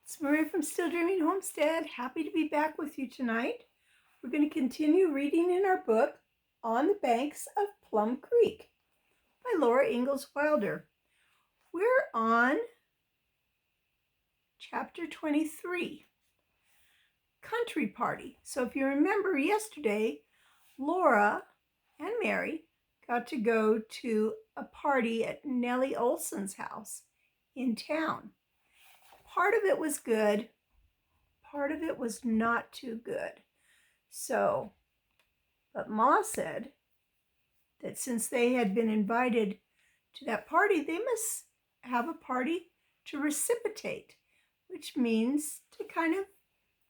It's Maria from Still Dreaming Homestead. Happy to be back with you tonight. We're going to continue reading in our book, On the Banks of Plum Creek by Laura Ingalls Wilder. We're on chapter 23, Country Party. So if you remember yesterday, Laura and Mary got to go to a party at Nellie Olson's house in town. Part of it was good, part of it was not too good. But Ma said that since they had been invited to that party, they must have a party to reciprocate, which means to kind of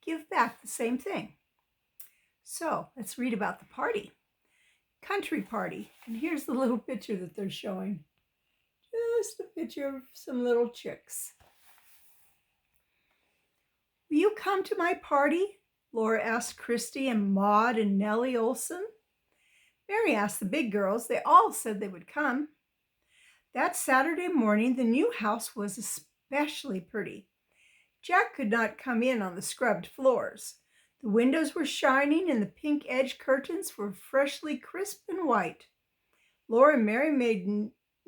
give back the same thing. So let's read about the party. Country party. And here's the little picture that they're showing. Just a picture of some little chicks. Will you come to my party? Laura asked Christy and Maud and Nellie Olson. Mary asked the big girls. They all said they would come. That Saturday morning, the new house was especially pretty. Jack could not come in on the scrubbed floors. The windows were shining and the pink edge curtains were freshly crisp and white. Laura and Mary made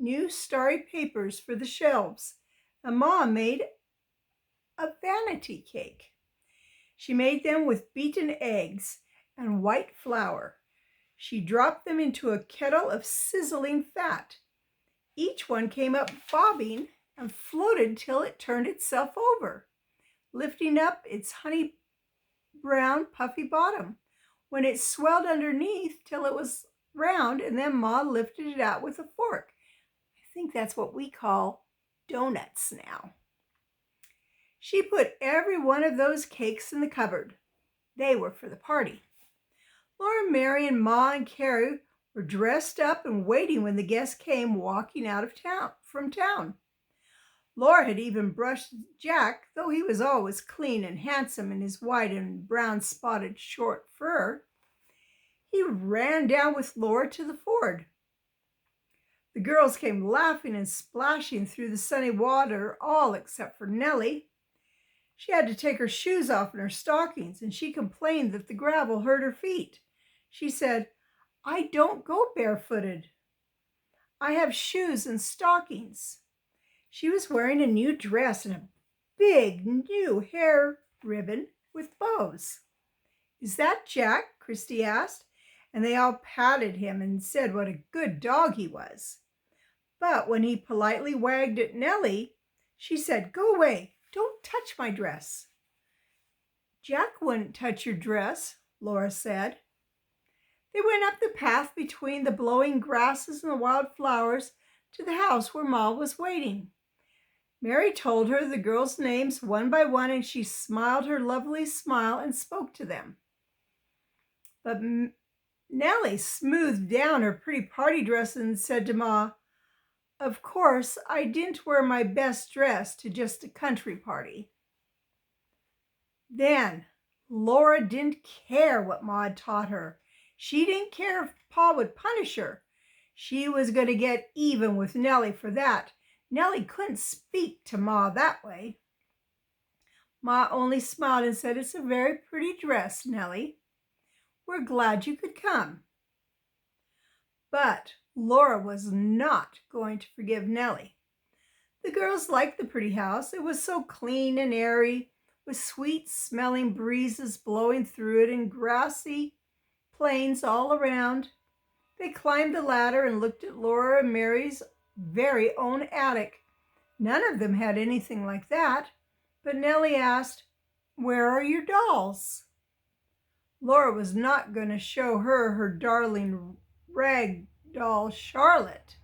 new starry papers for the shelves, and Ma made a vanity cake. She made them with beaten eggs and white flour. She dropped them into a kettle of sizzling fat. Each one came up bobbing and floated till it turned itself over, lifting up its honey brown puffy bottom, when it swelled underneath till it was round, and then Ma lifted it out with a fork. I think that's what we call donuts now. She put every one of those cakes in the cupboard. They were for the party. Laura, Mary, and Ma and Carrie were dressed up and waiting when the guests came walking out of from town. Laura had even brushed Jack, though he was always clean and handsome in his white and brown spotted short fur. He ran down with Laura to the ford. The girls came laughing and splashing through the sunny water, all except for Nellie. She had to take her shoes off and her stockings, and she complained that the gravel hurt her feet. She said, "I don't go barefooted. I have shoes and stockings." She was wearing a new dress and a big new hair ribbon with bows. "Is that Jack?" Christy asked, and they all patted him and said what a good dog he was. But when he politely wagged at Nellie, she said, "Go away. Don't touch my dress." "Jack wouldn't touch your dress," Laura said. They went up the path between the blowing grasses and the wild flowers to the house where Ma was waiting. Mary told her the girls' names one by one, and she smiled her lovely smile and spoke to them. But Nellie smoothed down her pretty party dress and said to Ma, "Of course, I didn't wear my best dress to just a country party." Then Laura didn't care what Ma had taught her. She didn't care if Pa would punish her. She was going to get even with Nellie for that. Nellie couldn't speak to Ma that way. Ma only smiled and said, "It's a very pretty dress, Nellie. We're glad you could come." But Laura was not going to forgive Nellie. The girls liked the pretty house. It was so clean and airy, with sweet-smelling breezes blowing through it and grassy plains all around. They climbed the ladder and looked at Laura and Mary's very own attic. None of them had anything like that, but Nellie asked, "Where are your dolls?" Laura was not going to show her darling rag doll Charlotte.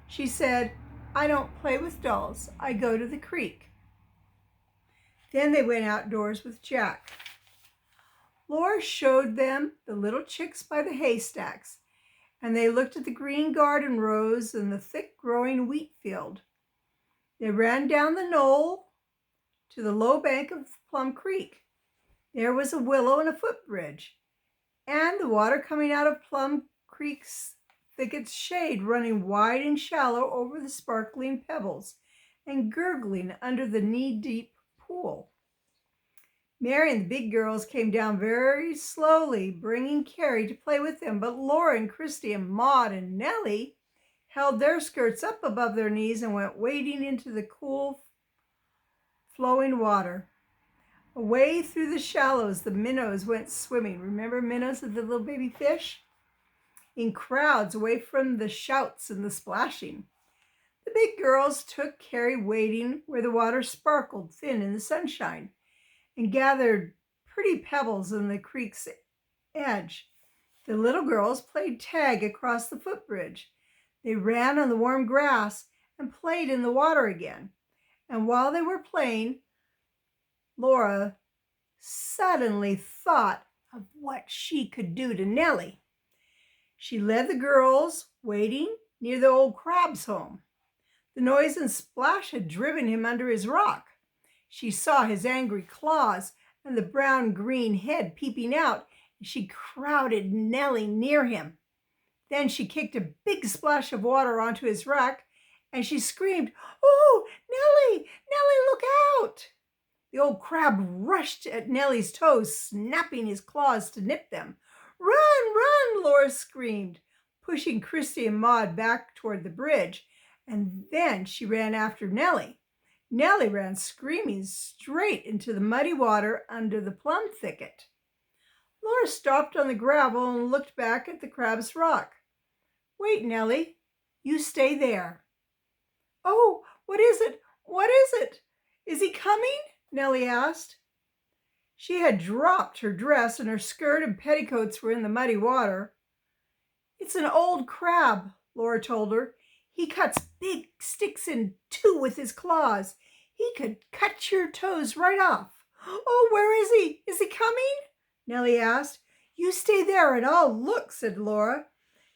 She said, "I don't play with dolls. I go to the creek." Then they went outdoors with Jack. Laura showed them the little chicks by the haystacks, and they looked at the green garden rows and the thick growing wheat field. They ran down the knoll to the low bank of Plum Creek. There was a willow and a footbridge, and the water coming out of Plum Creek's thicket's shade running wide and shallow over the sparkling pebbles and gurgling under the knee-deep pool. Mary and the big girls came down very slowly, bringing Carrie to play with them, but Laura and Christy and Maud and Nellie held their skirts up above their knees and went wading into the cool, flowing water. Away through the shallows, the minnows went swimming. Remember minnows are the little baby fish? In crowds, away from the shouts and the splashing. The big girls took Carrie wading where the water sparkled thin in the sunshine and gathered pretty pebbles on the creek's edge. The little girls played tag across the footbridge. They ran on the warm grass and played in the water again. And while they were playing, Laura suddenly thought of what she could do to Nellie. She led the girls wading near the old crab's home. The noise and splash had driven him under his rock. She saw his angry claws and the brown-green head peeping out, and she crowded Nellie near him. Then she kicked a big splash of water onto his rock, and she screamed, "Oh, Nellie, Nellie, look out!" The old crab rushed at Nellie's toes, snapping his claws to nip them. "Run, run!" Laura screamed, pushing Christy and Maud back toward the bridge, and then she ran after Nellie. Nellie ran screaming straight into the muddy water under the plum thicket. Laura stopped on the gravel and looked back at the crab's rock. "Wait, Nellie, you stay there." "Oh, what is it? What is it? Is he coming?" Nellie asked. She had dropped her dress and her skirt and petticoats were in the muddy water. "It's an old crab," Laura told her. "He cuts big sticks in two with his claws. He could cut your toes right off." "Oh, where is he? Is he coming?" Nellie asked. "You stay there and I'll look," said Laura.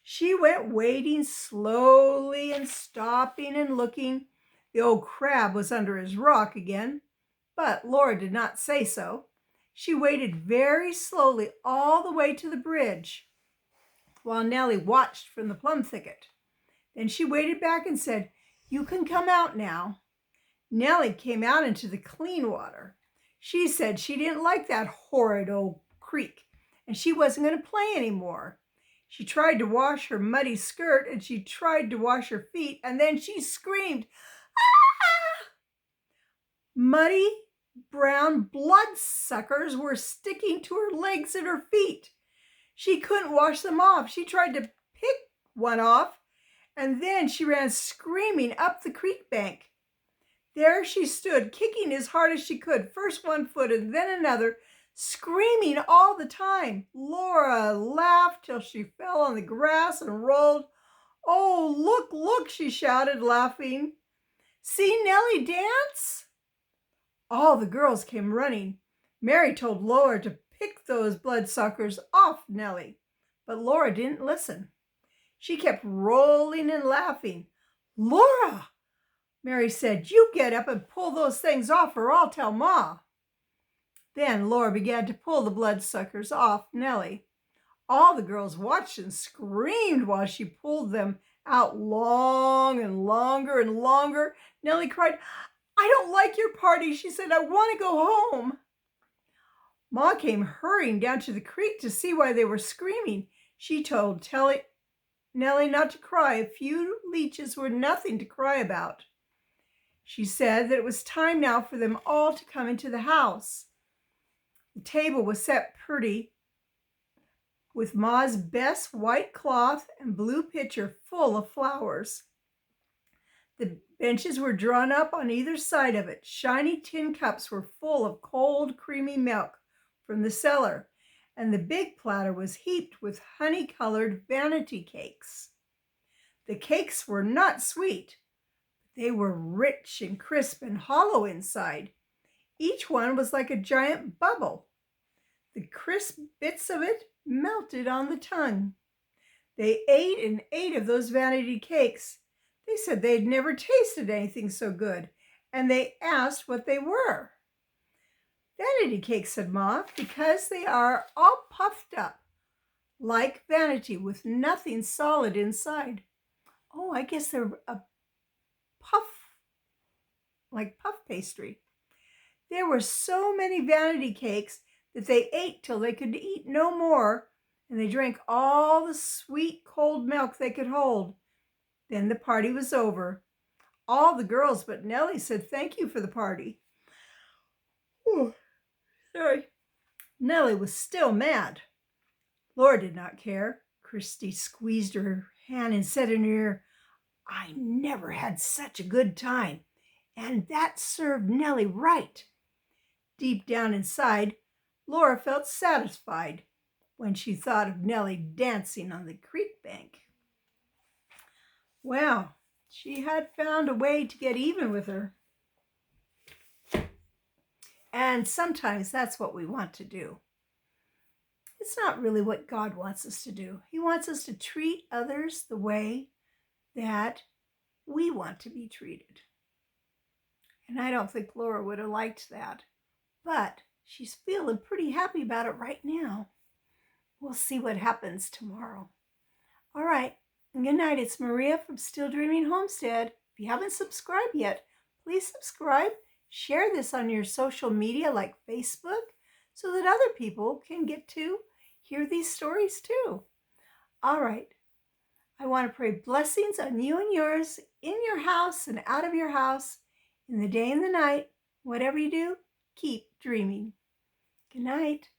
She went wading slowly and stopping and looking. The old crab was under his rock again, but Laura did not say so. She waded very slowly all the way to the bridge, while Nellie watched from the plum thicket. Then she waded back and said, "You can come out now." Nellie came out into the clean water. She said she didn't like that horrid old creek, and she wasn't going to play anymore. She tried to wash her muddy skirt, and she tried to wash her feet, and then she screamed, "Ah!" Muddy brown bloodsuckers were sticking to her legs and her feet. She couldn't wash them off. She tried to pick one off, and then she ran screaming up the creek bank. There she stood, kicking as hard as she could, first one foot and then another, screaming all the time. Laura laughed till she fell on the grass and rolled. "Oh, look, look," she shouted, laughing. "See Nellie dance?" All the girls came running. Mary told Laura to pick those bloodsuckers off Nellie, but Laura didn't listen. She kept rolling and laughing. "Laura," Mary said, "you get up and pull those things off or I'll tell Ma." Then Laura began to pull the bloodsuckers off Nellie. All the girls watched and screamed while she pulled them out long and longer and longer. Nellie cried, "I don't like your party," she said. "I want to go home." Ma came hurrying down to the creek to see why they were screaming. She told Nellie not to cry. A few leeches were nothing to cry about. She said that it was time now for them all to come into the house. The table was set pretty with Ma's best white cloth and blue pitcher full of flowers. The benches were drawn up on either side of it. Shiny tin cups were full of cold, creamy milk from the cellar, and the big platter was heaped with honey-colored vanity cakes. The cakes were not sweet. They were rich and crisp and hollow inside. Each one was like a giant bubble. The crisp bits of it melted on the tongue. They ate and ate of those vanity cakes. They said they had never tasted anything so good, and they asked what they were. "Vanity cakes," said Ma, "because they are all puffed up, like vanity, with nothing solid inside." "Oh, I guess they're a puff, like puff pastry." There were so many vanity cakes that they ate till they could eat no more, and they drank all the sweet cold milk they could hold. Then the party was over. All the girls but Nellie said thank you for the party. Oh, sorry. Nellie was still mad. Laura did not care. Christy squeezed her hand and said in her ear, I never had such a good time, and that served Nellie right. Deep down inside, Laura felt satisfied when she thought of Nellie dancing on the creek bank. Well, she had found a way to get even with her. And sometimes that's what we want to do. It's not really what God wants us to do. He wants us to treat others the way that we want to be treated. And I don't think Laura would have liked that. But she's feeling pretty happy about it right now. We'll see what happens tomorrow. All right. Good night. It's Maria from Still Dreaming Homestead. If you haven't subscribed yet, please subscribe. Share this on your social media like Facebook so that other people can get to hear these stories too. All right. I want to pray blessings on you and yours in your house and out of your house, in the day and the night. Whatever you do, keep dreaming. Good night.